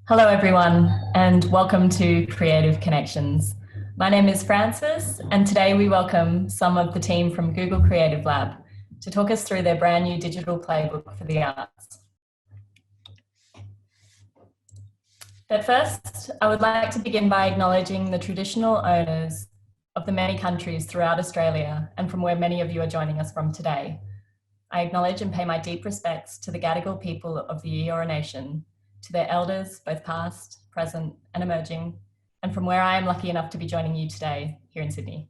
Hello, everyone, and welcome to Creative Connections. My name is Frances, and today we welcome some of the team from Google Creative Lab to talk us through their brand new digital playbook for the arts. But first, I would like to begin by acknowledging the traditional owners of the many countries throughout Australia and from where many of you are joining us from today. I acknowledge and pay my deep respects to the Gadigal people of the Eora Nation, to their elders, both past, present, and emerging, and from where I am lucky enough to be joining you today here in Sydney.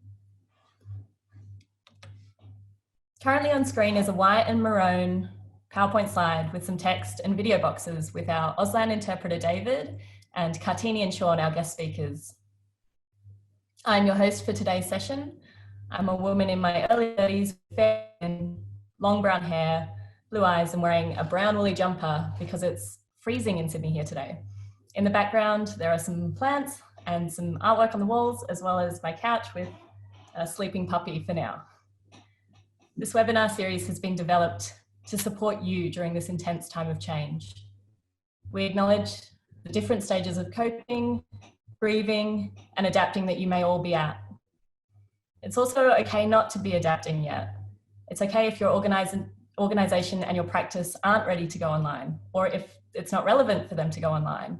Currently on screen is a white and maroon PowerPoint slide with some text and video boxes with our Auslan interpreter David and Kartini and Sean, our guest speakers. I'm your host for today's session. I'm a woman in my early 30s, fair skin, long brown hair, blue eyes, and wearing a brown woolly jumper because it's freezing in Sydney here today. In the background, there are some plants and some artwork on the walls, as well as my couch with a sleeping puppy for now. This webinar series has been developed to support you during this intense time of change. We acknowledge the different stages of coping, grieving, and adapting that you may all be at. It's also okay not to be adapting yet. It's okay if your organization and your practice aren't ready to go online, or if it's not relevant for them to go online.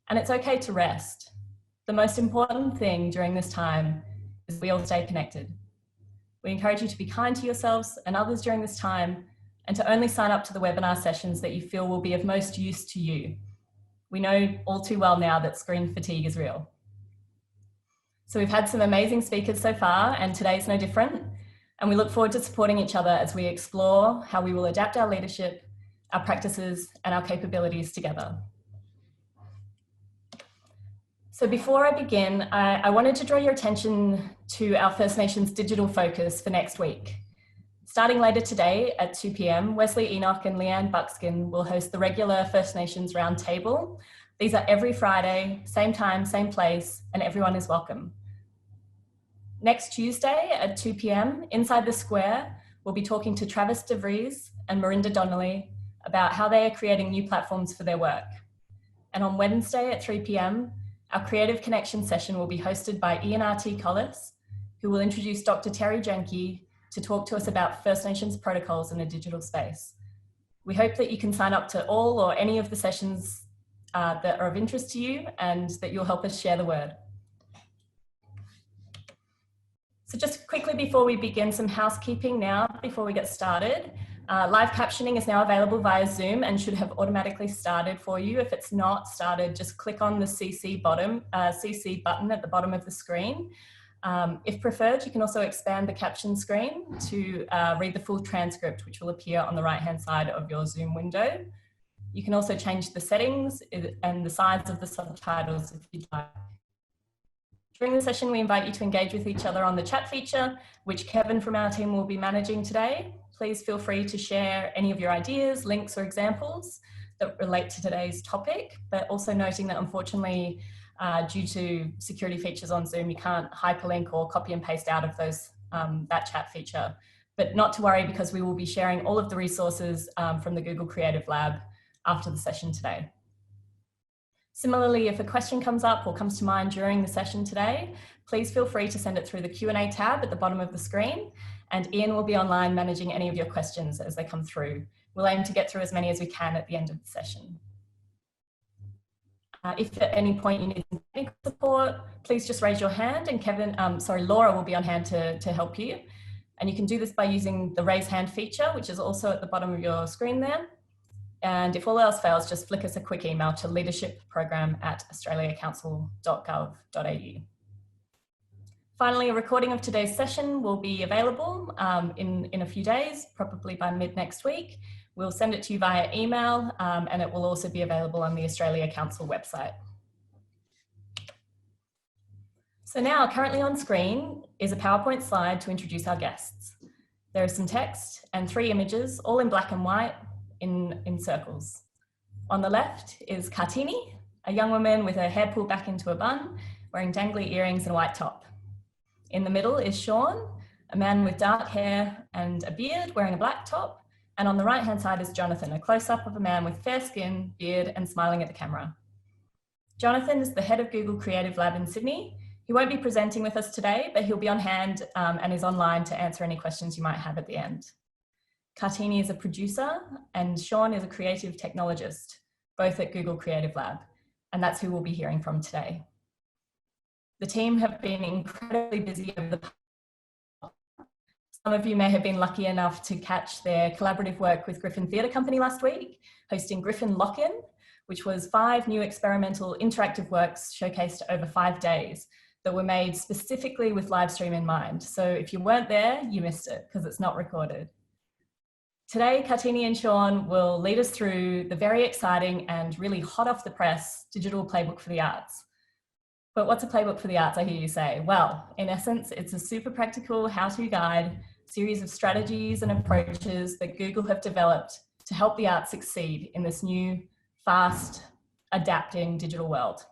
And it's okay to rest. The most important thing during this time is we all stay connected. We encourage you to be kind to yourselves and others during this time, and to only sign up to the webinar sessions that you feel will be of most use to you. We know all too well now that screen fatigue is real. So we've had some amazing speakers so far, and today's no different. And we look forward to supporting each other as we explore how we will adapt our leadership, our practices, and our capabilities together. So before I begin, I wanted to draw your attention to our First Nations digital focus for next week. Starting later today at 2 p.m, Wesley Enoch and Leanne Buckskin will host the regular First Nations Roundtable. These are every Friday, same time, same place, and everyone is welcome. Next Tuesday at 2 p.m, inside the square, we'll be talking to Travis DeVries and Marinda Donnelly about how they are creating new platforms for their work. And on Wednesday at 3 p.m, our Creative Connection session will be hosted by Ian R.T. Collis, who will introduce Dr. Terry Jenke to talk to us about First Nations protocols in a digital space. We hope that you can sign up to all or any of the sessions that are of interest to you, and that you'll help us share the word. So just quickly before we begin, some housekeeping now before we get started. Live captioning is now available via Zoom and should have automatically started for you. If it's not started, just click on the CC button at the bottom of the screen. If preferred, you can also expand the caption screen to read the full transcript, which will appear on the right-hand side of your Zoom window. You can also change the settings and the size of the subtitles if you'd like. During the session, we invite you to engage with each other on the chat feature, which Kevin from our team will be managing today. Please feel free to share any of your ideas, links, or examples that relate to today's topic, but also noting that unfortunately, due to security features on Zoom, you can't hyperlink or copy and paste out of those that chat feature. But not to worry, because we will be sharing all of the resources from the Google Creative Lab after the session today. Similarly, if a question comes up or comes to mind during the session today, please feel free to send it through the Q&A tab at the bottom of the screen, and Ian will be online managing any of your questions as they come through. We'll aim to get through as many as we can at the end of the session. If at any point you need technical support, please just raise your hand, and Laura will be on hand to help you. And you can do this by using the raise hand feature, which is also at the bottom of your screen there. And if all else fails, just flick us a quick email to leadershipprogram@australiacouncil.gov.au. Finally, a recording of today's session will be available in a few days, probably by mid next week. We'll send it to you via email, and it will also be available on the Australia Council website. So now, currently on screen is a PowerPoint slide to introduce our guests. There is some text and 3 images, all in black and white, in circles. On the left is Kartini, a young woman with her hair pulled back into a bun, wearing dangly earrings and a white top. In the middle is Sean, a man with dark hair and a beard, wearing a black top. And on the right-hand side is Jonathan, a close-up of a man with fair skin, beard, and smiling at the camera. Jonathan is the head of Google Creative Lab in Sydney. He won't be presenting with us today, but he'll be on hand and is online to answer any questions you might have at the end. Kartini is a producer and Sean is a creative technologist, both at Google Creative Lab, and that's who we'll be hearing from today. The team have been incredibly busy over the past. Some of you may have been lucky enough to catch their collaborative work with Griffin Theatre Company last week, hosting Griffin Lock-In, which was 5 new experimental interactive works showcased over 5 days that were made specifically with live stream in mind. So if you weren't there, you missed it because it's not recorded. Today, Kartini and Sean will lead us through the very exciting and really hot off the press digital playbook for the arts. But what's a playbook for the arts, I hear you say? Well, in essence, it's a super practical how-to guide, series of strategies and approaches that Google have developed to help the arts succeed in this new, fast, adapting digital world.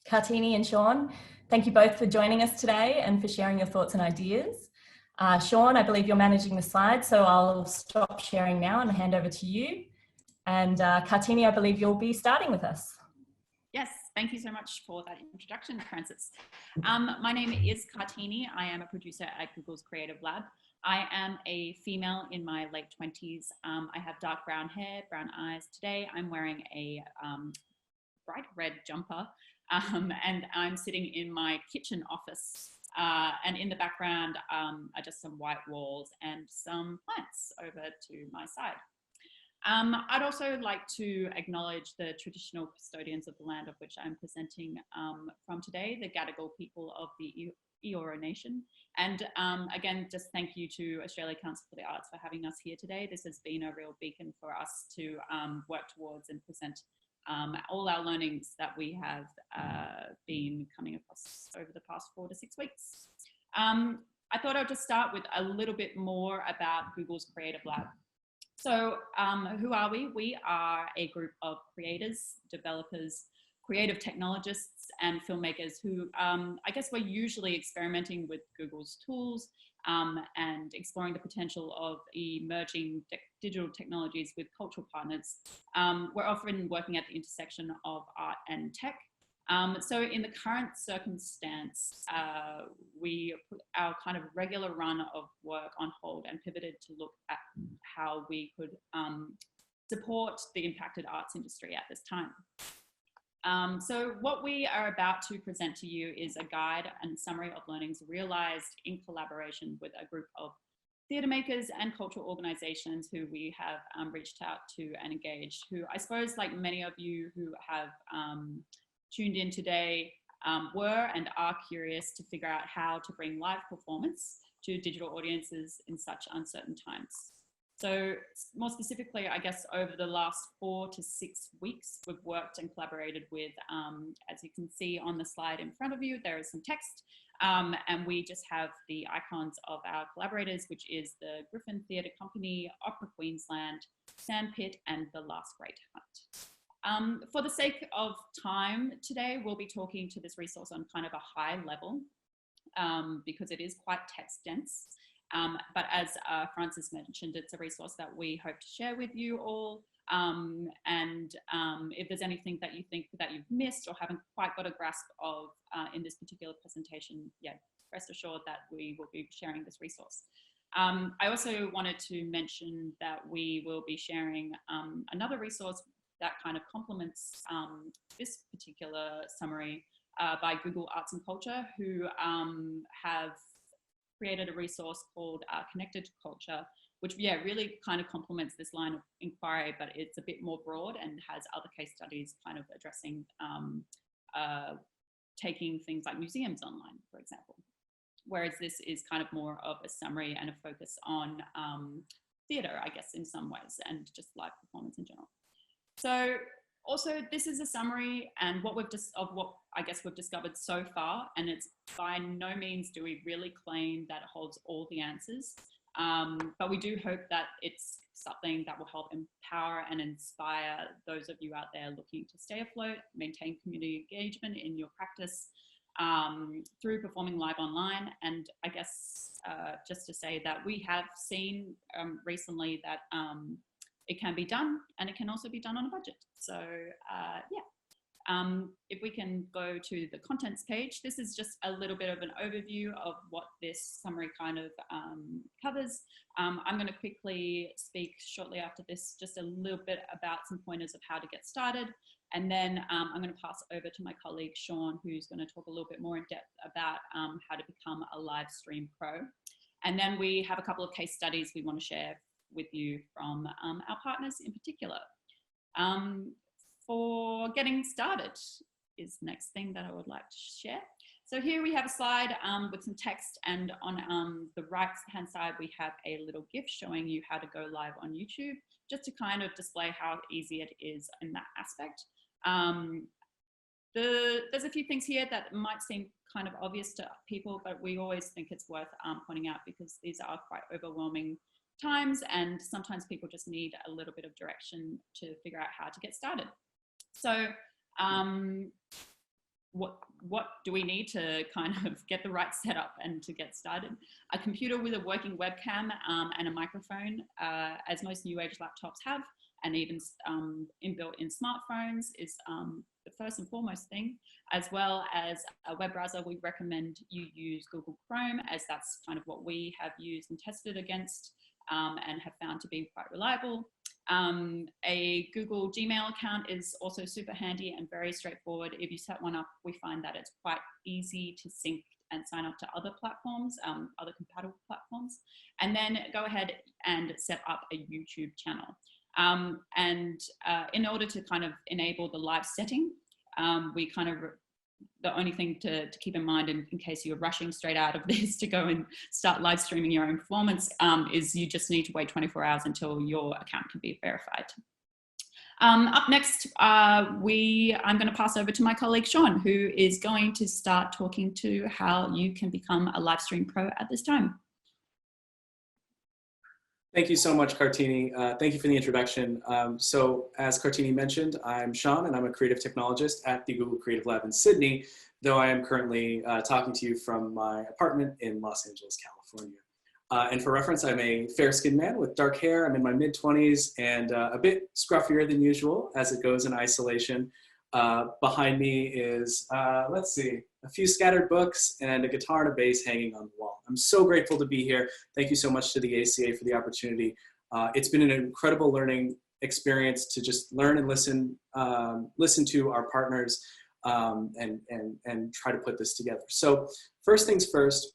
Kartini and Sean, thank you both for joining us today and for sharing your thoughts and ideas. Sean, I believe you're managing the slides, so I'll stop sharing now and hand over to you. And Kartini, I believe you'll be starting with us. Yes, thank you so much for that introduction, Francis. My name is Kartini. I am a producer at Google's Creative Lab. I am a female in my late 20s. I have dark brown hair, brown eyes. Today I'm wearing a bright red jumper and I'm sitting in my kitchen office. And in the background are just some white walls and some plants over to my side. I'd also like to acknowledge the traditional custodians of the land of which I'm presenting from today, the Gadigal people of the Eora Nation. And again, just thank you to Australia Council for the Arts for having us here today. This has been a real beacon for us to work towards and present all our learnings that we have been coming across over the past 4 to 6 weeks. I thought I'd just start with a little bit more about Google's Creative Lab. So who are we? We are a group of creators, developers, creative technologists and filmmakers who I guess we're usually experimenting with Google's tools and exploring the potential of emerging digital technologies with cultural partners. We're often working at the intersection of art and tech. So in the current circumstance, we put our kind of regular run of work on hold and pivoted to look at how we could support the impacted arts industry at this time. So what we are about to present to you is a guide and summary of learnings realized in collaboration with a group of theatre makers and cultural organizations who we have reached out to and engaged, who I suppose like many of you who have tuned in today were and are curious to figure out how to bring live performance to digital audiences in such uncertain times. So more specifically, I guess over the last 4 to 6 weeks, we've worked and collaborated with, as you can see on the slide in front of you, there is some text, and we just have the icons of our collaborators, which is the Griffin Theatre Company, Opera Queensland, Sandpit, and The Last Great Hunt. For the sake of time today, we'll be talking to this resource on kind of a high level because it is quite text dense. But as Francis mentioned, it's a resource that we hope to share with you all. And if there's anything that you think that you've missed or haven't quite got a grasp of in this particular presentation, yeah, rest assured that we will be sharing this resource. I also wanted to mention that we will be sharing another resource that kind of complements this particular summary by Google Arts and Culture, who have created a resource called Connected Culture, which really kind of complements this line of inquiry, but it's a bit more broad and has other case studies kind of addressing taking things like museums online, for example. Whereas this is kind of more of a summary and a focus on theatre, I guess, in some ways, and just live performance in general. So also, this is a summary and what I guess we've discovered so far, and it's by no means do we really claim that it holds all the answers, but we do hope that it's something that will help empower and inspire those of you out there looking to stay afloat, maintain community engagement in your practice through performing live online. And I guess just to say that we have seen recently that it can be done, and it can also be done on a budget. So yeah, If we can go to the contents page, this is just a little bit of an overview of what this summary kind of covers. I'm going to quickly speak shortly after this just a little bit about some pointers of how to get started. And then I'm going to pass over to my colleague, Sean, who's going to talk a little bit more in depth about how to become a live stream pro. And then we have a couple of case studies we want to share with you from our partners in particular. For getting started is the next thing that I would like to share. So here we have a slide with some text, and on the right hand side we have a little GIF showing you how to go live on YouTube, just to kind of display how easy it is in that aspect. There's a few things here that might seem kind of obvious to people, but we always think it's worth pointing out because these are quite overwhelming times, and sometimes people just need a little bit of direction to figure out how to get started. So what do we need to kind of get the right setup and to get started? A computer with a working webcam and a microphone, as most new age laptops have, and even inbuilt in smartphones, is the first and foremost thing, as well as a web browser. We recommend you use Google Chrome, as that's kind of what we have used and tested against and have found to be quite reliable. A Google Gmail account is also super handy and very straightforward. If you set one up, we find that it's quite easy to sync and sign up to other platforms, other compatible platforms, and then go ahead and set up a YouTube channel. In order to kind of enable the live setting, we kind of, the only thing to keep in mind in case you're rushing straight out of this to go and start live streaming your own performance is you just need to wait 24 hours until your account can be verified. Up next, I'm going to pass over to my colleague Sean, who is going to start talking to how you can become a live stream pro at this time. Thank you so much, Kartini. Thank you for the introduction. So as Kartini mentioned, I'm Sean, and I'm a creative technologist at the Google Creative Lab in Sydney, though I am currently talking to you from my apartment in Los Angeles, California. And for reference, I'm a fair-skinned man with dark hair. I'm in my mid-20s and a bit scruffier than usual as it goes in isolation. Behind me is, let's see, a few scattered books and a guitar and a bass hanging on the wall. I'm so grateful to be here. Thank you so much to the ACA for the opportunity. It's been an incredible learning experience to just learn and listen to our partners and try to put this together. So first things first,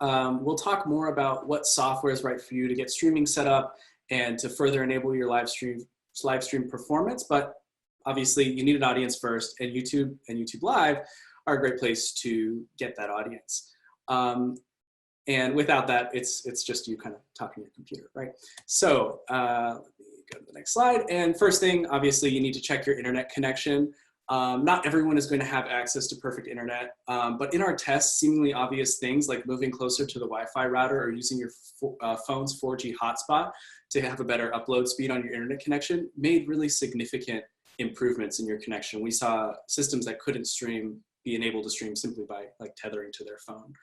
we'll talk more about what software is right for you to get streaming set up and to further enable your live stream performance. But obviously, you need an audience first, and YouTube Live are a great place to get that audience. And without that, it's just you kind of talking to your computer, right? So let me go to the next slide. And first thing, obviously, you need to check your internet connection. Not everyone is going to have access to perfect internet, but in our tests, seemingly obvious things like moving closer to the Wi-Fi router or using your phone's 4G hotspot to have a better upload speed on your internet connection made really significant improvements in your connection. We saw systems that couldn't be enabled to stream simply by like tethering to their phone.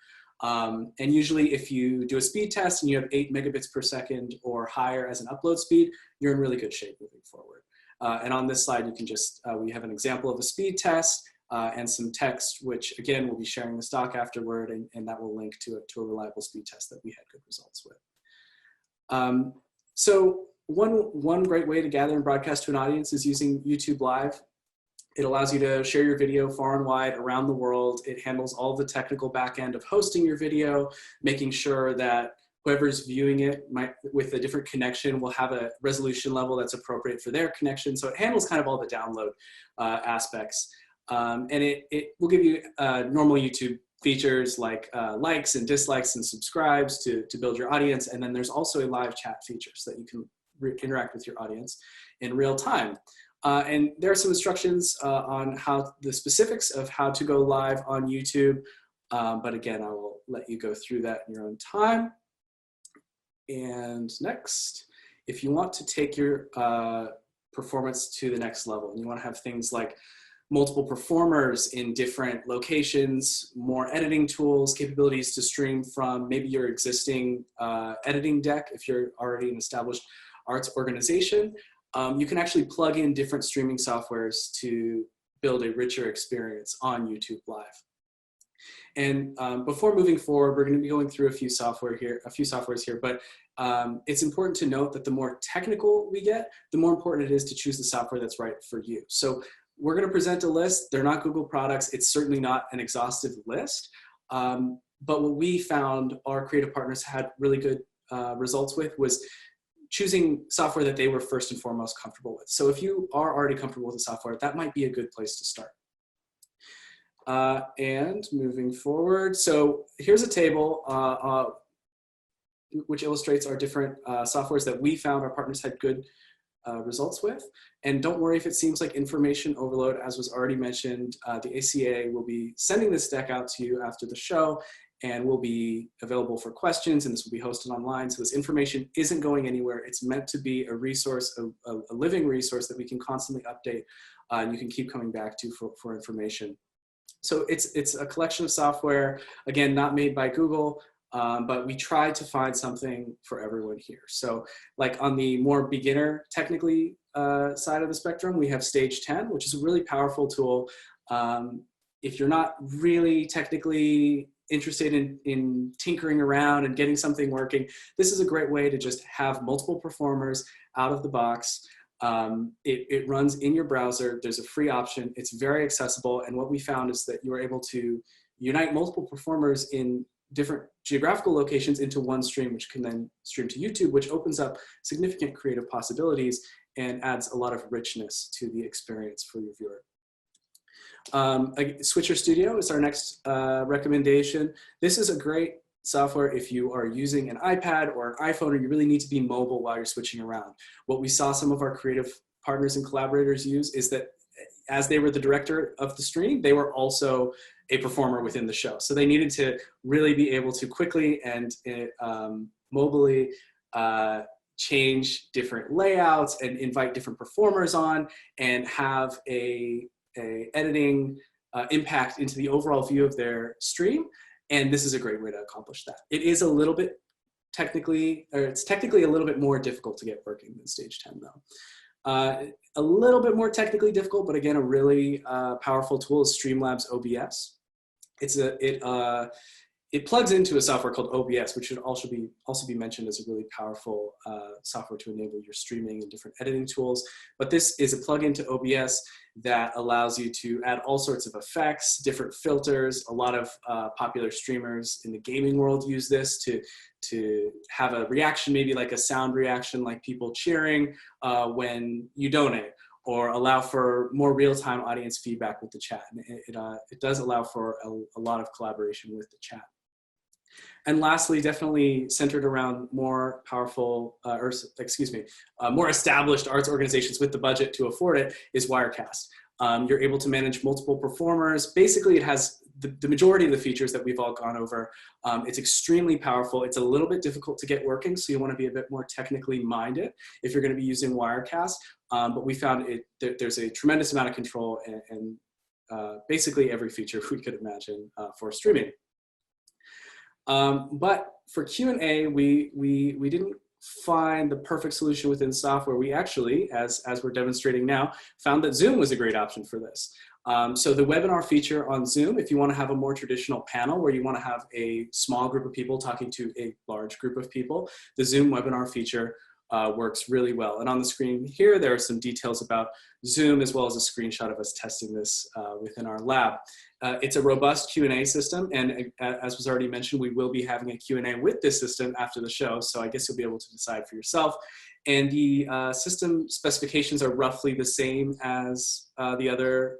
And usually if you do a speed test and you have 8 megabits per second or higher as an upload speed, you're in really good shape moving forward. And on this slide, you can just, we have an example of a speed test and some text, which again, we'll be sharing the stock afterward, and that will link to a reliable speed test that we had good results with. So one great way to gather and broadcast to an audience is using YouTube Live. It allows you to share your video far and wide around the world. It handles all the technical back end of hosting your video, making sure that whoever's viewing it with a different connection will have a resolution level that's appropriate for their connection. So it handles kind of all the download aspects. And it will give you normal YouTube features like likes and dislikes and subscribes to build your audience. And then there's also a live chat feature so that you can interact with your audience in real time. And there are some instructions on the specifics of how to go live on YouTube. But again, I will let you go through that in your own time. And next, if you want to take your performance to the next level, and you want to have things like multiple performers in different locations, more editing tools, capabilities to stream from maybe your existing editing deck if you're already an established arts organization, you can actually plug in different streaming softwares to build a richer experience on YouTube Live. And before moving forward, we're going to be going through a few softwares here, but it's important to note that the more technical we get, the more important it is to choose the software that's right for you. So we're going to present a list. They're not Google products. It's certainly not an exhaustive list. But what we found our creative partners had really good results with was choosing software that they were first and foremost comfortable with. So if you are already comfortable with the software, that might be a good place to start. And moving forward, so here's a table which illustrates our different softwares that we found our partners had good results with. And don't worry if it seems like information overload. As was already mentioned, the ACA will be sending this deck out to you after the show, and will be available for questions, and this will be hosted online. So this information isn't going anywhere. It's meant to be a resource, a living resource that we can constantly update, and you can keep coming back to for information. So it's a collection of software, again, not made by Google, but we tried to find something for everyone here. So like on the more beginner technically side of the spectrum, we have Stage 10, which is a really powerful tool. If you're not really technically interested in tinkering around and getting something working, this is a great way to just have multiple performers out of the box. It runs in your browser. There's a free option. It's very accessible. And what we found is that you're able to unite multiple performers in different geographical locations into one stream, which can then stream to YouTube, which opens up significant creative possibilities and adds a lot of richness to the experience for your viewer. Switcher Studio is our next recommendation. This is a great software if you are using an iPad or an iPhone, or you really need to be mobile while you're switching around. What we saw some of our creative partners and collaborators use is that as they were the director of the stream, they were also a performer within the show. So they needed to really be able to quickly and mobily change different layouts and invite different performers on and have a editing impact into the overall view of their stream. And this is a great way to accomplish that. It is a little bit technically, or it's technically a little bit more difficult to get working than Stage 10 though. A little bit more technically difficult, but again, a really powerful tool is Streamlabs OBS. It plugs into a software called OBS, which should also be mentioned as a really powerful software to enable your streaming and different editing tools. But this is a plugin to OBS that allows you to add all sorts of effects, different filters. A lot of popular streamers in the gaming world use this to have a reaction, maybe like a sound reaction, like people cheering when you donate, or allow for more real-time audience feedback with the chat. And it does allow for a lot of collaboration with the chat. And lastly, definitely centered around more powerful, more established arts organizations with the budget to afford it, is Wirecast. You're able to manage multiple performers. Basically, it has the majority of the features that we've all gone over. It's extremely powerful. It's a little bit difficult to get working, so you want to be a bit more technically minded if you're going to be using Wirecast. But we found there's a tremendous amount of control and basically every feature we could imagine for streaming. But for Q&A, we didn't find the perfect solution within software. We actually, as we're demonstrating now, found that Zoom was a great option for this. So the webinar feature on Zoom, if you want to have a more traditional panel where you want to have a small group of people talking to a large group of people, the Zoom webinar feature works really well. And on the screen here, there are some details about Zoom, as well as a screenshot of us testing this within our lab. It's a robust Q&A system, and as was already mentioned, we will be having a Q&A with this system after the show, so I guess you'll be able to decide for yourself. And the system specifications are roughly the same as the other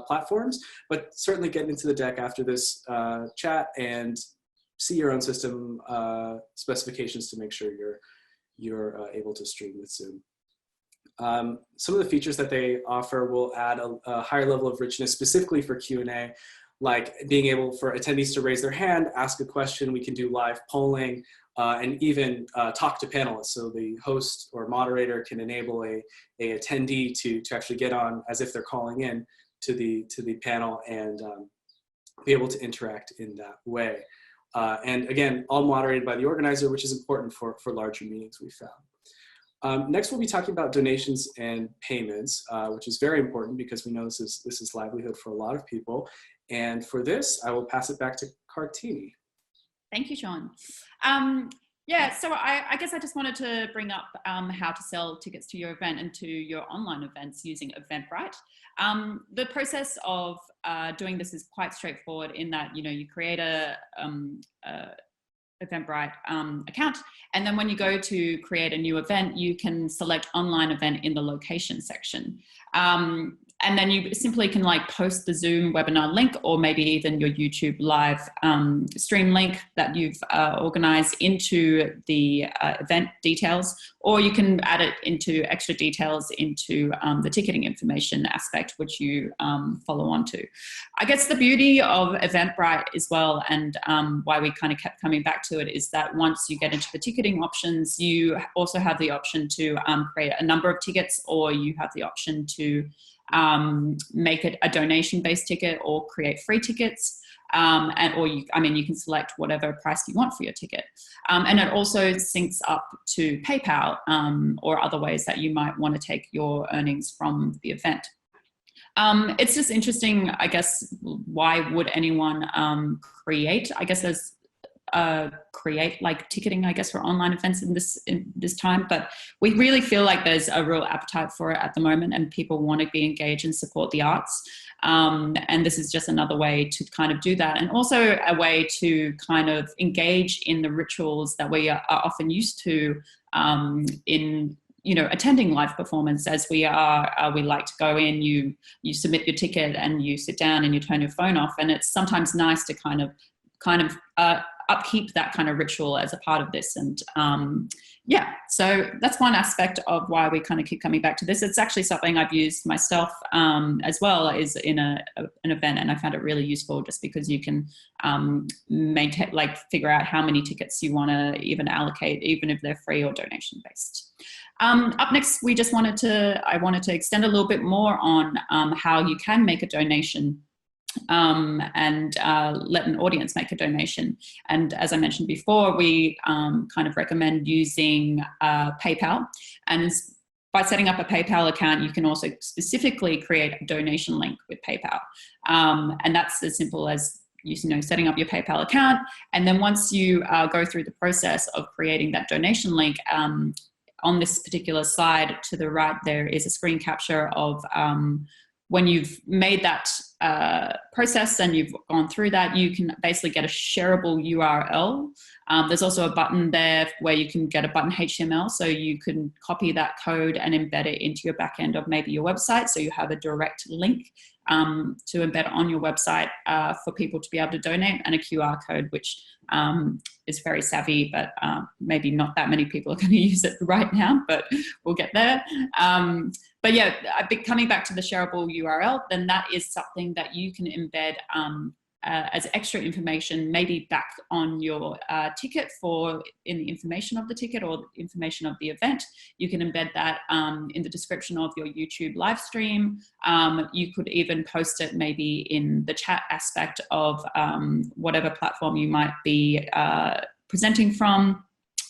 platforms, but certainly get into the deck after this chat and see your own system specifications to make sure you're able to stream with Zoom. Some of the features that they offer will add a higher level of richness specifically for Q&A, like being able for attendees to raise their hand, ask a question. We can do live polling and even talk to panelists. So the host or moderator can enable a attendee to actually get on as if they're calling in to the panel and be able to interact in that way. And again, all moderated by the organizer, which is important for larger meetings, we found. Next, we'll be talking about donations and payments, which is very important because we know this is livelihood for a lot of people. And for this, I will pass it back to Kartini. Thank you, Sean. Yeah, so I guess I just wanted to bring up how to sell tickets to your event and to your online events using Eventbrite. The process of doing this is quite straightforward in that, you know, you create a Eventbrite account, and then when you go to create a new event, you can select online event in the location section. And then you simply can like post the Zoom webinar link, or maybe even your YouTube live stream link that you've organized into the event details, or you can add it into extra details into the ticketing information aspect, which you follow on to. I guess the beauty of Eventbrite as well, and why we kind of kept coming back to it, is that once you get into the ticketing options, you also have the option to create a number of tickets, or you have the option to make it a donation-based ticket or create free tickets, or you can select whatever price you want for your ticket. And it also syncs up to PayPal or other ways that you might want to take your earnings from the event. It's just interesting, I guess, why would anyone create? I guess there's create like ticketing, I guess, for online events in this time, but we really feel like there's a real appetite for it at the moment, and people want to be engaged and support the arts. And this is just another way to kind of do that, and also a way to kind of engage in the rituals that we are often used to in, you know, attending live performance. As we like to go in, you submit your ticket and you sit down and you turn your phone off, and it's sometimes nice to kind of upkeep that kind of ritual as a part of this. And yeah, so that's one aspect of why we kind of keep coming back to this. It's actually something I've used myself as well, is in an event, and I found it really useful just because you can maintain, like, figure out how many tickets you want to even allocate, even if they're free or donation based. Up next, I wanted to extend a little bit more on how you can make a donation and let an audience make a donation. And as I mentioned before, we kind of recommend using PayPal. And by setting up a PayPal account, you can also specifically create a donation link with PayPal. And that's as simple as, you know, setting up your PayPal account. And then once you go through the process of creating that donation link, on this particular slide to the right, there is a screen capture of when you've made that process and you've gone through that, you can basically get a shareable URL. There's also a button there where you can get a button HTML, so you can copy that code and embed it into your back end of maybe your website, so you have a direct link to embed on your website for people to be able to donate, and a QR code, which is very savvy, but maybe not that many people are going to use it right now, but we'll get there. But yeah, coming back to the shareable URL, then that is something that you can embed as extra information, maybe back on your ticket in the information of the ticket or the information of the event. You can embed that in the description of your YouTube live stream. You could even post it maybe in the chat aspect of whatever platform you might be presenting from.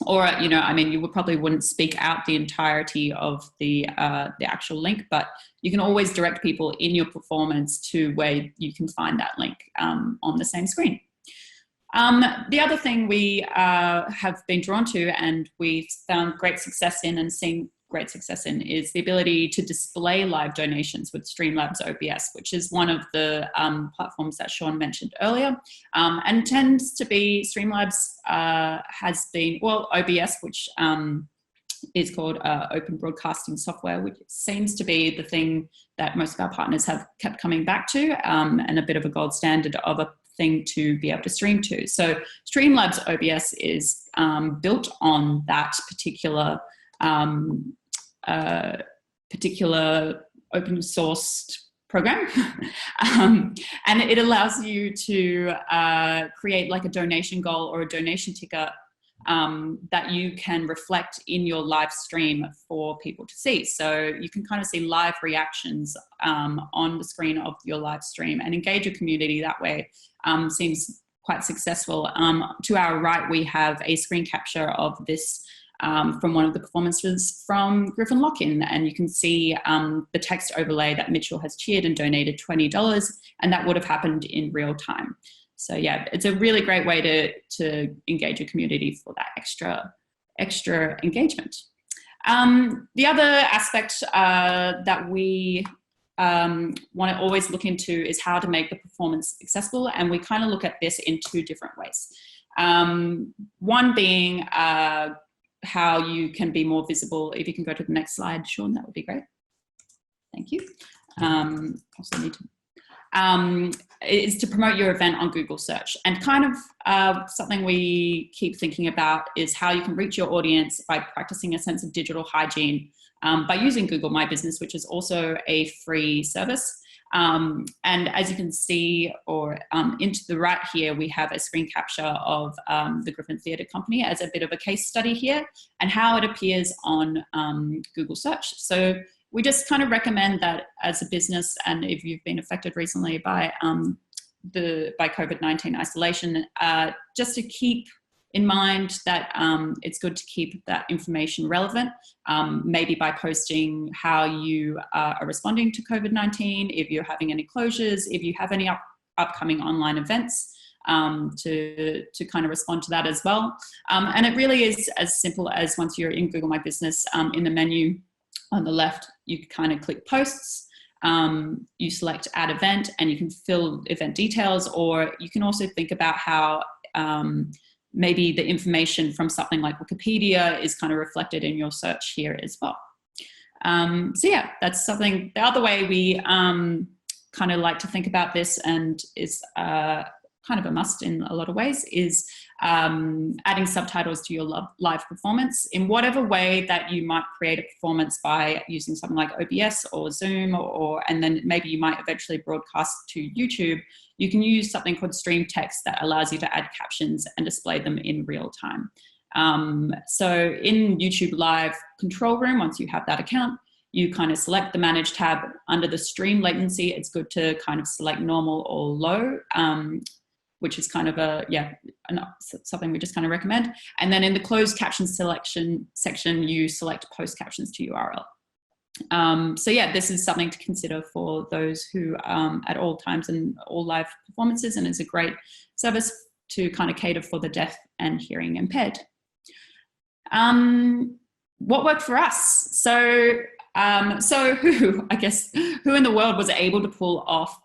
Or, you know, I mean, you probably wouldn't speak out the entirety of the actual link, but you can always direct people in your performance to where you can find that link on the same screen. The other thing we have been drawn to, and we've found great success in and seen great success in, is the ability to display live donations with Streamlabs OBS, which is one of the platforms that Sean mentioned earlier, and tends to be, Streamlabs has been, well, OBS, which is called Open Broadcasting Software, which seems to be the thing that most of our partners have kept coming back to, and a bit of a gold standard of a thing to be able to stream to. So Streamlabs OBS is built on that particular open sourced program. And it allows you to create like a donation goal or a donation ticker that you can reflect in your live stream for people to see. So you can kind of see live reactions on the screen of your live stream and engage your community that way. Seems quite successful. To our right, we have a screen capture of this from one of the performances from Griffin Lock-In, and you can see the text overlay that Mitchell has cheered and donated $20, and that would have happened in real time. So yeah, it's a really great way to engage your community for that extra engagement. The other aspect that we want to always look into is how to make the performance accessible, and we kind of look at this in two different ways. One being how you can be more visible. If you can go to the next slide, Sean, that would be great. Thank you. Also need to, is to promote your event on Google search. And kind of something we keep thinking about is how you can reach your audience by practicing a sense of digital hygiene by using Google My Business, which is also a free service. And as you can see, or into the right here, we have a screen capture of the Griffin Theatre Company as a bit of a case study here and how it appears on Google search. So we just kind of recommend that as a business, and if you've been affected recently by COVID-19 isolation, just to keep in mind that it's good to keep that information relevant, maybe by posting how you are responding to COVID-19, if you're having any closures, if you have any upcoming online events, to kind of respond to that as well. And it really is as simple as, once you're in Google My Business, in the menu on the left, you kind of click posts, you select add event, and you can fill event details, or you can also think about how maybe the information from something like Wikipedia is kind of reflected in your search here as well. So yeah, that's something. The other way we kind of like to think about this, and is kind of a must in a lot of ways, is adding subtitles to your live performance in whatever way that you might create a performance, by using something like OBS or Zoom, and then maybe you might eventually broadcast to YouTube. You can use something called Stream Text that allows you to add captions and display them in real time. So in YouTube Live Control Room, once you have that account, you kind of select the Manage tab. Under the stream latency, it's good to kind of select normal or low, which is kind of something we just kind of recommend. And then in the closed caption selection section, you select post captions to URL. So yeah, this is something to consider for those who at all times and all live performances, and is a great service to kind of cater for the deaf and hearing impaired. What worked for us? So who in the world was able to pull off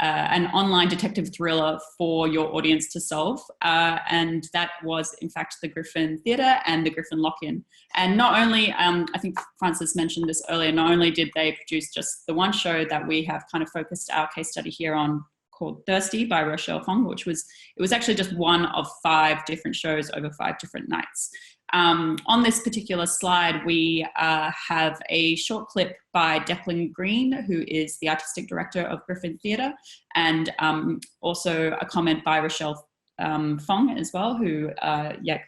an online detective thriller for your audience to solve, and that was in fact the Griffin Theatre and the Griffin Lock-In. And not only, I think Francis mentioned this earlier, not only did they produce just the one show that we have kind of focused our case study here on, called Thirsty by Rochelle Fong, it was actually just one of 5 different shows over 5 different nights. On this particular slide, we have a short clip by Declan Green, who is the artistic director of Griffin Theatre, and also a comment by Rochelle Fong as well, who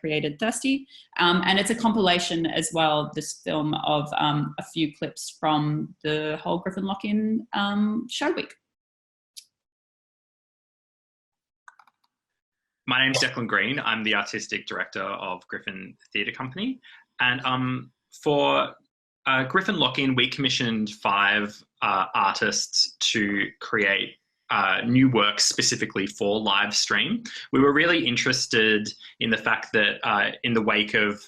created Thirsty. And it's a compilation as well, this film, of a few clips from the whole Griffin Lock-In show week. My name's Declan Green. I'm the artistic director of Griffin Theatre Company. And for Griffin Lock-In, we commissioned 5 artists to create new works specifically for live stream. We were really interested in the fact that in the wake of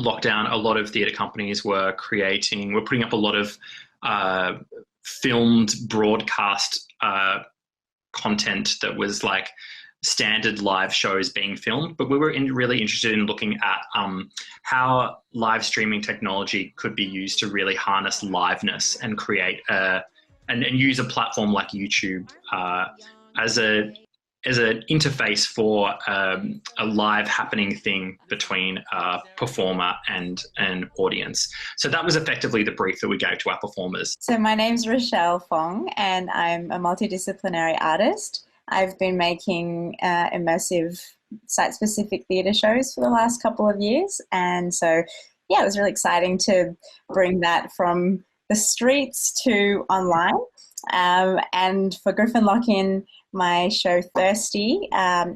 lockdown, a lot of theatre companies were putting up a lot of filmed broadcast content that was like standard live shows being filmed, but we were really interested in looking at how live streaming technology could be used to really harness liveness and create and use a platform like YouTube as an interface for a live happening thing between a performer and an audience. So that was effectively the brief that we gave to our performers. So my name's Rochelle Fong, and I'm a multidisciplinary artist. I've been making immersive site-specific theatre shows for the last couple of years. And so, yeah, it was really exciting to bring that from the streets to online. And for Griffin Lock-In, my show Thirsty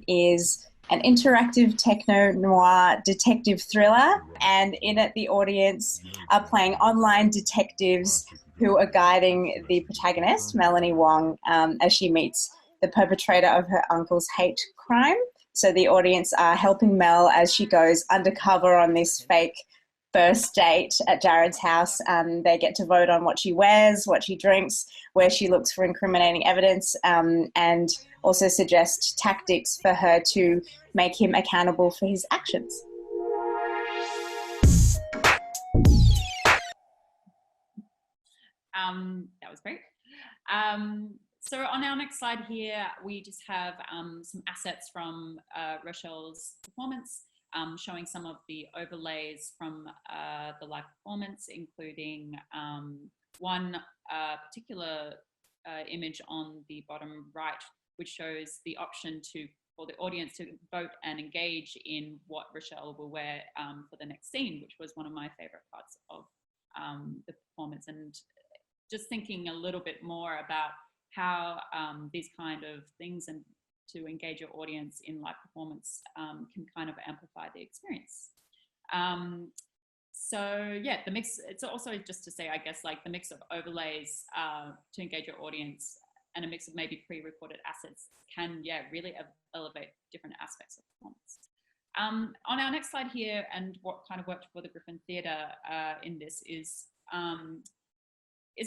is an interactive techno-noir detective thriller, and in it the audience are playing online detectives who are guiding the protagonist, Melanie Wong, as she meets the perpetrator of her uncle's hate crime. So the audience are helping Mel as she goes undercover on this fake first date at Jared's house. They get to vote on what she wears, what she drinks, where she looks for incriminating evidence, and also suggest tactics for her to make him accountable for his actions. That was great. So on our next slide here, we just have some assets from Rochelle's performance, showing some of the overlays from the live performance, including one particular image on the bottom right, which shows the option for the audience to vote and engage in what Rochelle will wear for the next scene, which was one of my favorite parts of the performance. And just thinking a little bit more about how these kind of things and to engage your audience in live performance can kind of amplify the experience. So yeah, the mix, it's also just to say, I guess, like the mix of overlays to engage your audience and a mix of maybe pre-recorded assets can, yeah, really elevate different aspects of performance. On our next slide here, and what kind of worked for the Griffin Theatre in this is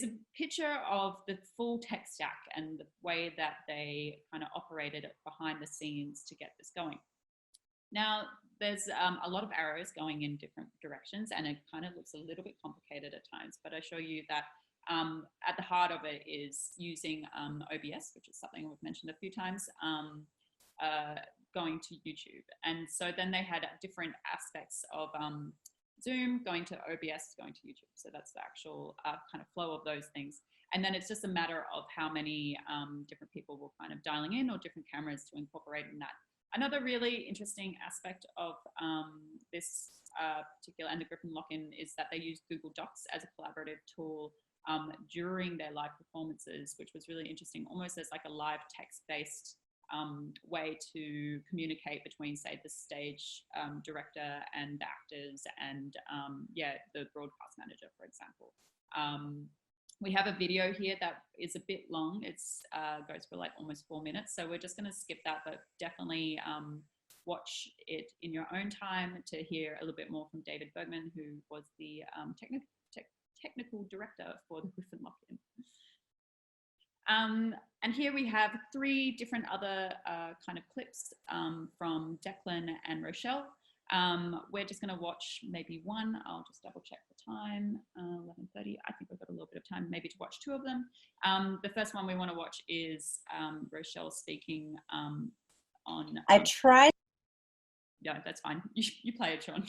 a picture of the full tech stack and the way that they kind of operated behind the scenes to get this going. Now, there's a lot of arrows going in different directions, and it kind of looks a little bit complicated at times, but I show you that at the heart of it is using OBS, which is something we've mentioned a few times, going to YouTube. And so then they had different aspects of Zoom, going to OBS, going to YouTube. So that's the actual kind of flow of those things. And then it's just a matter of how many different people were kind of dialing in, or different cameras to incorporate in that. Another really interesting aspect of this particular and the Griffin Lock-in is that they use Google Docs as a collaborative tool during their live performances, which was really interesting, almost as like a live text-based way to communicate between, say, the stage director and the actors and, yeah, the broadcast manager, for example. We have a video here that is a bit long. It's goes for like almost 4 minutes. So we're just going to skip that, but definitely watch it in your own time to hear a little bit more from David Bergman, who was the technical director for the Griffin Lock-in. And here we have 3 different other kind of clips from Declan and Rochelle. We're just going to watch maybe one. I'll just double check the time, 11:30. I think we've got a little bit of time maybe to watch 2 of them. The first one we want to watch is Rochelle speaking on... I tried... Yeah, that's fine. You play it, Sean.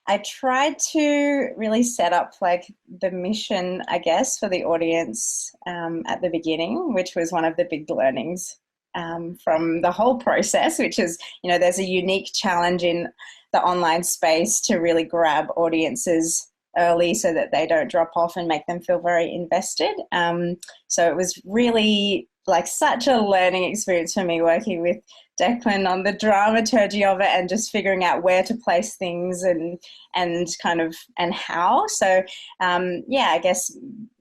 I tried to really set up like the mission, I guess, for the audience at the beginning, which was one of the big learnings from the whole process, which is, you know, there's a unique challenge in the online space to really grab audiences early so that they don't drop off and make them feel very invested. So it was really like such a learning experience for me working with Declan on the dramaturgy of it and just figuring out where to place things and kind of and how. So yeah, I guess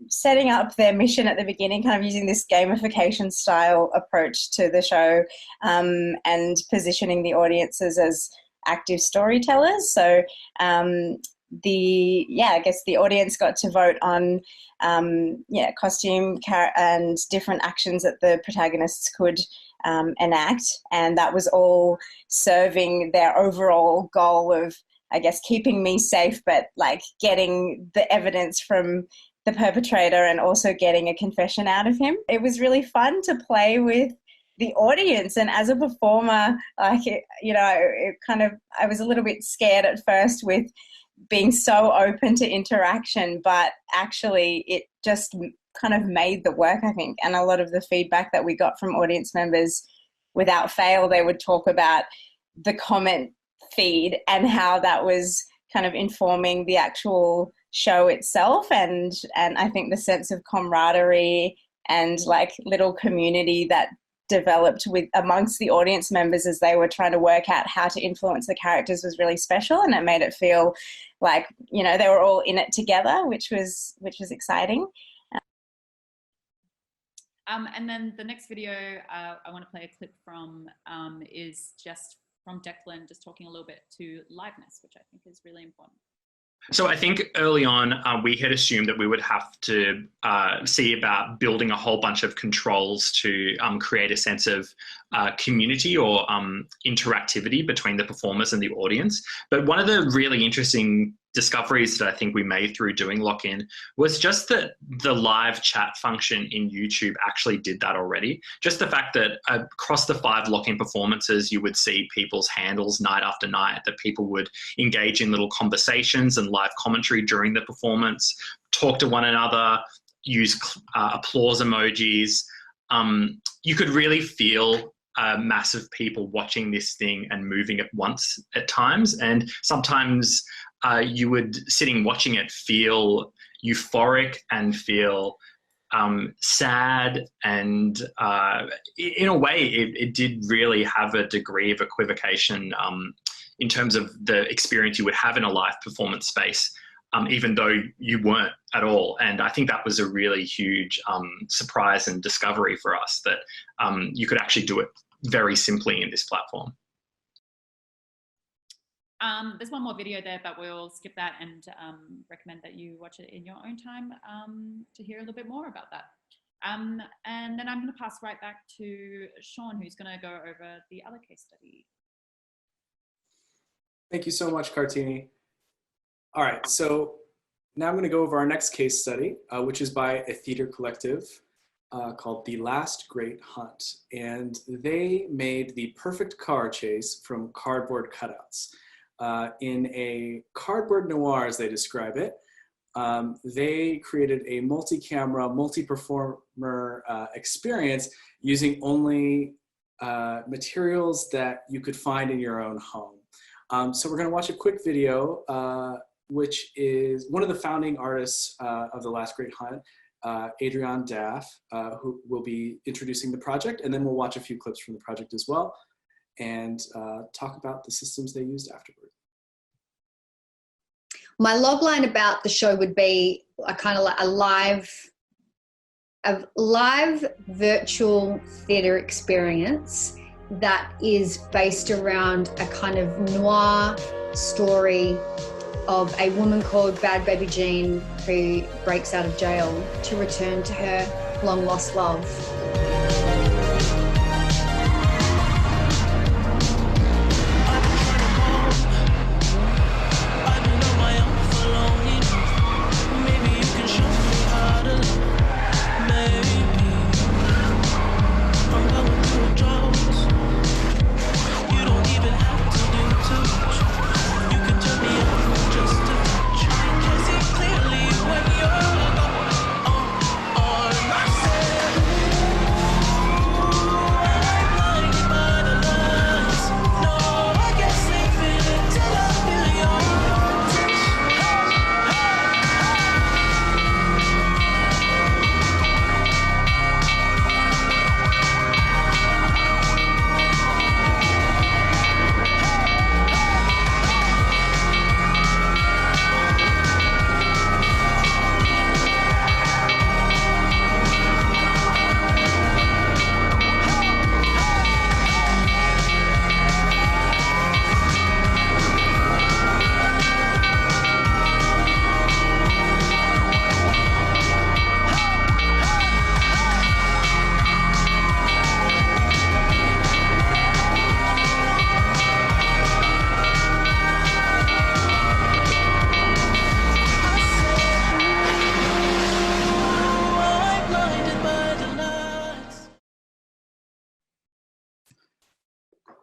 setting up their mission at the beginning, kind of using this gamification style approach to the show and positioning the audiences as active storytellers. So I guess the audience got to vote on costume and different actions that the protagonists could enact, and that was all serving their overall goal of, I guess, keeping me safe, but like getting the evidence from the perpetrator and also getting a confession out of him. It was really fun to play with the audience, and as a performer, like I was a little bit scared at first with being so open to interaction, but actually it just kind of made the work, I think. And a lot of the feedback that we got from audience members, without fail, they would talk about the comment feed and how that was kind of informing the actual show itself. And I think the sense of camaraderie and like little community that developed with amongst the audience members as they were trying to work out how to influence the characters was really special, and it made it feel like, you know, they were all in it together, which was exciting. And then the next video I want to play a clip from is just from Declan, just talking a little bit to liveness, which I think is really important. So I think early on, we had assumed that we would have to see about building a whole bunch of controls to create a sense of community or interactivity between the performers and the audience. But one of the really interesting discoveries that I think we made through doing Lock-In was just that the live chat function in YouTube actually did that already. Just the fact that across the 5 Lock-In performances, you would see people's handles night after night, that people would engage in little conversations and live commentary during the performance, talk to one another, use applause emojis. You could really feel massive people watching this thing and moving at once at times. And sometimes you would, sitting watching it, feel euphoric and feel sad, and in a way it did really have a degree of equivocation in terms of the experience you would have in a live performance space, even though you weren't at all. And I think that was a really huge surprise and discovery for us, that you could actually do it very simply in this platform. There's one more video there, but we'll skip that and recommend that you watch it in your own time to hear a little bit more about that. And then I'm going to pass right back to Sean, who's going to go over the other case study. Thank you so much, Kartini. All right, so now I'm going to go over our next case study, which is by a theater collective called The Last Great Hunt. And they made the perfect car chase from cardboard cutouts. In a cardboard noir, as they describe it, they created a multi-camera, multi-performer experience using only materials that you could find in your own home. So we're going to watch a quick video, which is one of the founding artists of The Last Great Hunt, Adrian Daff, who will be introducing the project, and then we'll watch a few clips from the project as well, and talk about the systems they used afterward. My logline about the show would be a kind of like a live virtual theatre experience that is based around a kind of noir story of a woman called Bad Baby Jean who breaks out of jail to return to her long lost love.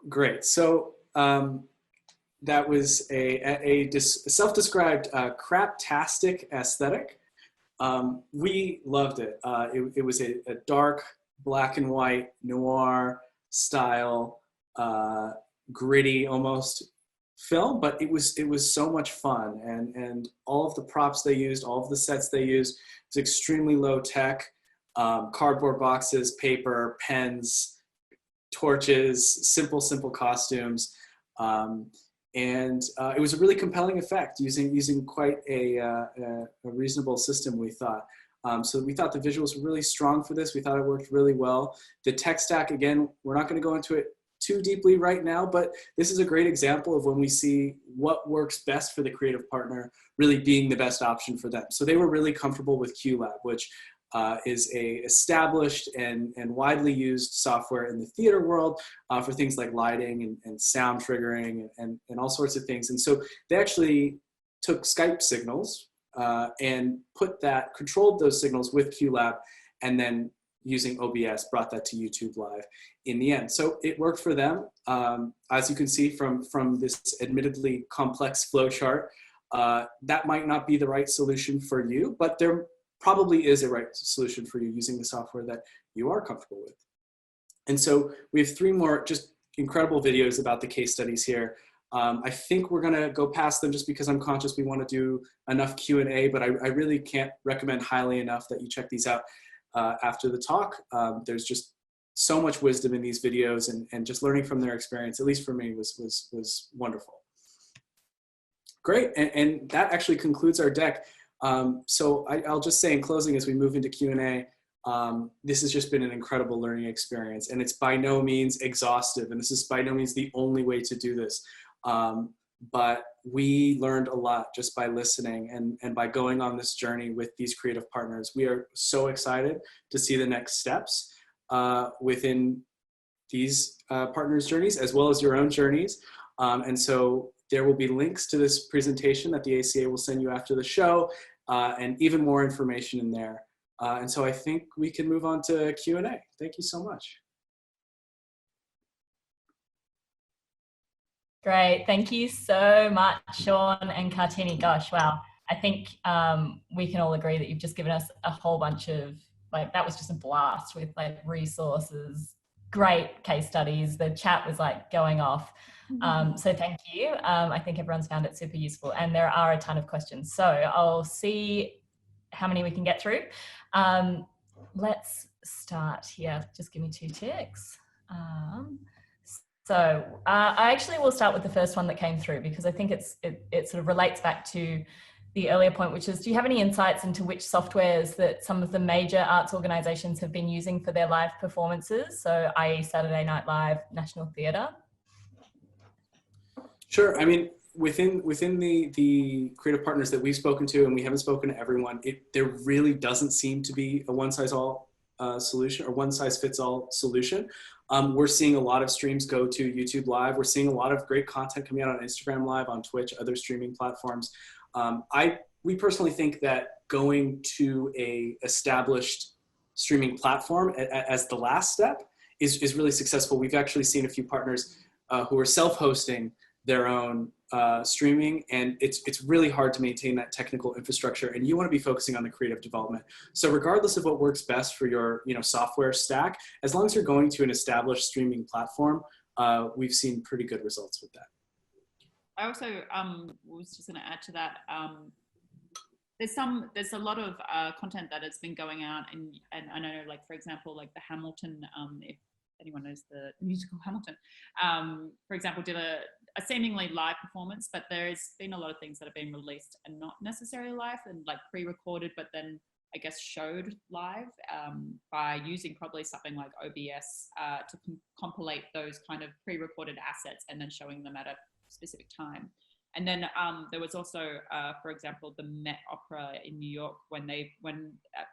Great. So that was a self-described craptastic aesthetic. We loved it. It was a dark black and white noir style, gritty almost film, but it was so much fun, and all of the props they used, all of the sets they used, was extremely low tech. Cardboard boxes, paper, pens, torches, simple costumes. And it was a really compelling effect using quite a reasonable system, we thought. So we thought the visuals were really strong for this. We thought it worked really well. The tech stack, again, we're not going to go into it too deeply right now, but this is a great example of when we see what works best for the creative partner really being the best option for them. So they were really comfortable with QLab, which is a established and widely used software in the theater world for things like lighting and sound triggering and all sorts of things. And so they actually took Skype signals and controlled those signals with QLab, and then using OBS brought that to YouTube Live in the end. So it worked for them. As you can see from this admittedly complex flow chart, that might not be the right solution for you, but there probably is a right solution for you using the software that you are comfortable with. And so we have 3 more just incredible videos about the case studies here. I think we're gonna go past them just because I'm conscious we wanna do enough Q&A, but I really can't recommend highly enough that you check these out after the talk. There's just so much wisdom in these videos, and just learning from their experience, at least for me, was wonderful. Great, and that actually concludes our deck. So I'll just say in closing, as we move into Q&A, this has just been an incredible learning experience, and it's by no means exhaustive, and this is by no means the only way to do this. But we learned a lot just by listening and by going on this journey with these creative partners. We are so excited to see the next steps within these partners' journeys, as well as your own journeys. And so there will be links to this presentation that the ACA will send you after the show, and even more information in there. And so I think we can move on to Q&A. Thank you so much. Great, thank you so much, Sean and Kartini. Gosh, wow. I think we can all agree that you've just given us a whole bunch of, like, that was just a blast with like resources, great case studies. The chat was like going off. So thank you. I think everyone's found it super useful, and there are a ton of questions. So I'll see how many we can get through. Let's start here. Just give me 2 ticks. So I actually will start with the first one that came through, because I think it sort of relates back to the earlier point, which is, do you have any insights into which softwares that some of the major arts organisations have been using for their live performances? So i.e. Saturday Night Live, National Theatre? Sure. I mean, within the creative partners that we've spoken to, and we haven't spoken to everyone, there really doesn't seem to be a one-size-all solution or one-size-fits-all solution. We're seeing a lot of streams go to YouTube Live. We're seeing a lot of great content coming out on Instagram Live, on Twitch, other streaming platforms. We personally think that going to a established streaming platform as the last step is really successful. We've actually seen a few partners who are self-hosting their own streaming, and it's really hard to maintain that technical infrastructure, and you want to be focusing on the creative development. So regardless of what works best for your software stack, as long as you're going to an established streaming platform, we've seen pretty good results with that. I also was just going to add to that. There's a lot of content that has been going out, and I know, like, for example, like the Hamilton, if anyone knows the musical Hamilton, for example, did a seemingly live performance, but there's been a lot of things that have been released and not necessarily live, and like pre-recorded, but then I guess showed live by using probably something like OBS to compilate those kind of pre-recorded assets and then showing them at a specific time. And then there was also, for example, the Met Opera in New York, when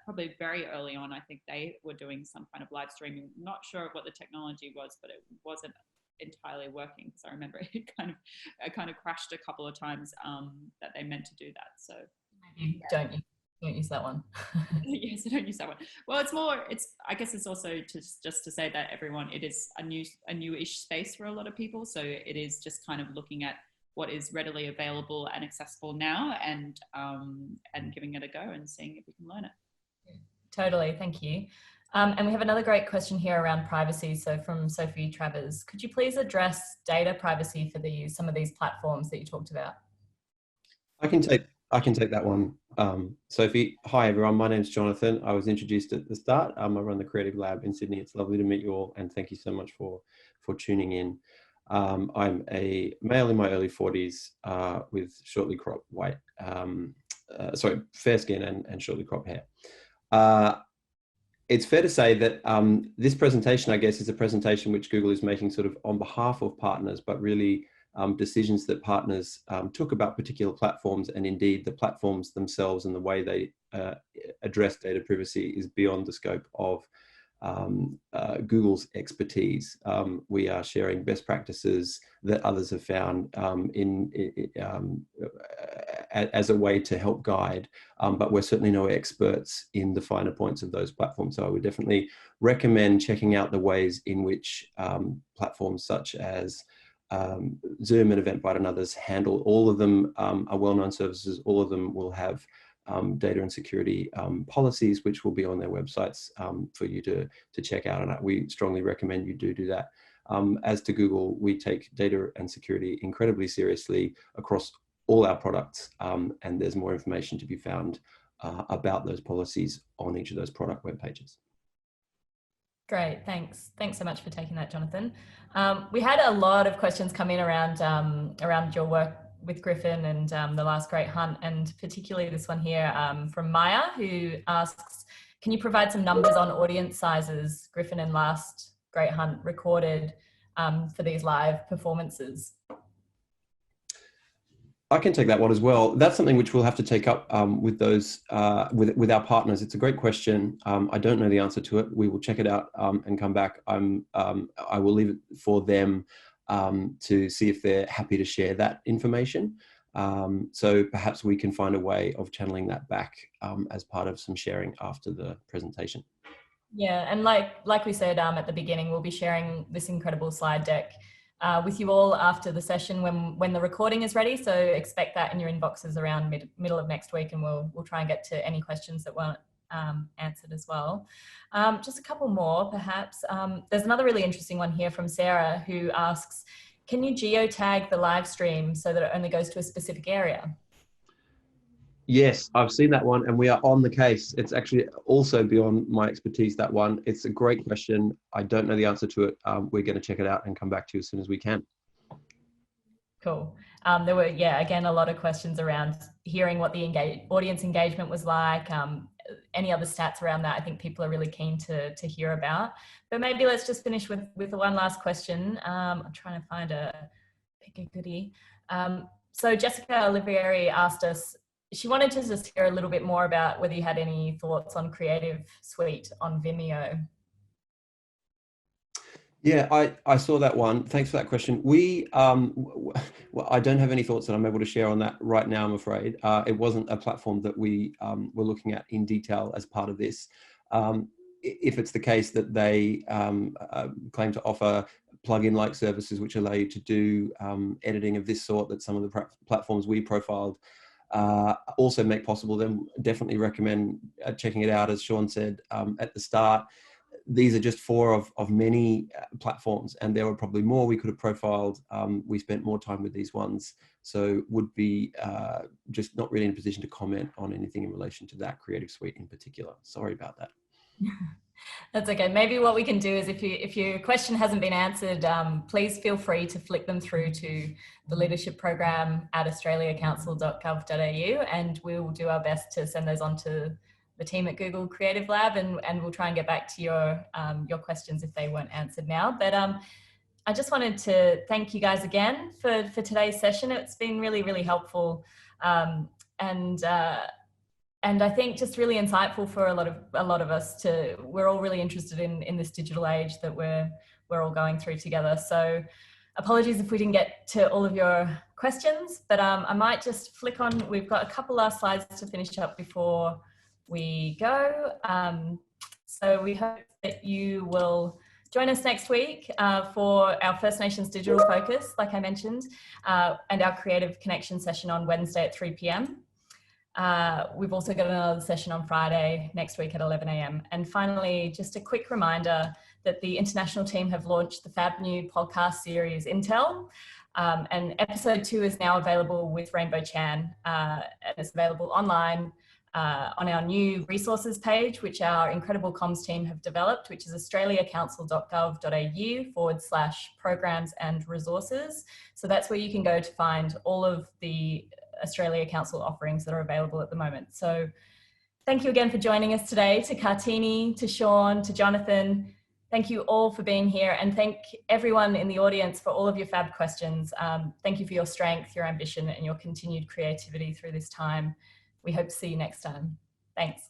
probably very early on, I think they were doing some kind of live streaming. Not sure what the technology was, but it wasn't entirely working. So I remember it kind of crashed a couple of times that they meant to do that. So maybe don't use that one. Yes, I don't use that one. Well, I guess it's also just to say that it is a newish space for a lot of people. So it is just kind of looking at what is readily available and accessible now, and giving it a go and seeing if we can learn it. Totally, thank you. And we have another great question here around privacy. So from Sophie Travers, could you please address data privacy for some of these platforms that you talked about? I can take I can take that one. Sophie, hi everyone, my name's Jonathan. I was introduced at the start. I run the Creative Lab in Sydney. It's lovely to meet you all, and thank you so much for tuning in. I'm a male in my early 40s with shortly cropped fair skin and shortly cropped hair. It's fair to say that this presentation, I guess, is a presentation which Google is making sort of on behalf of partners, but really decisions that partners took about particular platforms, and indeed the platforms themselves and the way they address data privacy is beyond the scope of Google's expertise. We are sharing best practices that others have found as a way to help guide, but we're certainly no experts in the finer points of those platforms. So I would definitely recommend checking out the ways in which platforms such as Zoom and Eventbrite and others handle. All of them are well-known services. All of them will have data and security policies, which will be on their websites for you to check out. And we strongly recommend you do that. As to Google, we take data and security incredibly seriously across all our products, and there's more information to be found about those policies on each of those product web pages. Great, thanks. Thanks so much for taking that, Jonathan. We had a lot of questions come in around your work with Griffin and the last Great Hunt, and particularly this one here from Maya, who asks, can you provide some numbers on audience sizes Griffin and Last Great Hunt recorded for these live performances? I can take that one as well. That's something which we'll have to take up with those with our partners. It's a great question. I don't know the answer to it. We will check it out and come back. I will leave it for them to see if they're happy to share that information. So perhaps we can find a way of channeling that back as part of some sharing after the presentation. Yeah, and like we said at the beginning, we'll be sharing this incredible slide deck with you all after the session when the recording is ready. So expect that in your inboxes around middle of next week, and we'll try and get to any questions that weren't answered as well. Just a couple more, perhaps. There's another really interesting one here from Sarah, who asks, can you geotag the live stream so that it only goes to a specific area? Yes, I've seen that one, and we are on the case. It's actually also beyond my expertise, that one. It's a great question. I don't know the answer to it. We're going to check it out and come back to you as soon as we can. Cool. There were, again, a lot of questions around hearing what the audience engagement was like. Any other stats around that, I think people are really keen to hear about. But maybe let's just finish with the one last question. I'm trying to find pick a goodie. So Jessica Olivieri asked us, she wanted to just hear a little bit more about whether you had any thoughts on Creative Suite on Vimeo. Yeah, I saw that one. Thanks for that question. We, well, I don't have any thoughts that I'm able to share on that right now, I'm afraid. It wasn't a platform that we were looking at in detail as part of this. If it's the case that they claim to offer plugin-like services which allow you to do editing of this sort that some of the platforms we profiled also make possible, then definitely recommend checking it out. As Sean said at the start, these are just 4 of many platforms, and there were probably more we could have profiled. We spent more time with these ones, so would be just not really in a position to comment on anything in relation to that Creative Suite in particular. Sorry about that. That's okay. Maybe what we can do is if your question hasn't been answered, please feel free to flick them through to the leadership program at australiacouncil.gov.au, and we'll do our best to send those on to the team at Google Creative Lab, and we'll try and get back to your questions if they weren't answered now. But I just wanted to thank you guys again for today's session. It's been really, really helpful. And I think just really insightful for a lot of us we're all really interested in this digital age that we're all going through together. So apologies if we didn't get to all of your questions, but I might just flick on. We've got a couple last slides to finish up before we go. So we hope that you will join us next week for our First Nations Digital Focus, like I mentioned, and our Creative Connection session on Wednesday at 3 p.m. We've also got another session on Friday next week at 11 a.m. And finally, just a quick reminder that the international team have launched the fab new podcast series Intel. And episode 2 is now available with Rainbow Chan, and it's available online on our new resources page, which our incredible comms team have developed, which is australiacouncil.gov.au/programs and resources. So that's where you can go to find all of the Australia Council offerings that are available at the moment. So thank you again for joining us today, to Kartini, to Sean, to Jonathan. Thank you all for being here, and thank everyone in the audience for all of your fab questions. Thank you for your strength, your ambition, and your continued creativity through this time. We hope to see you next time. Thanks.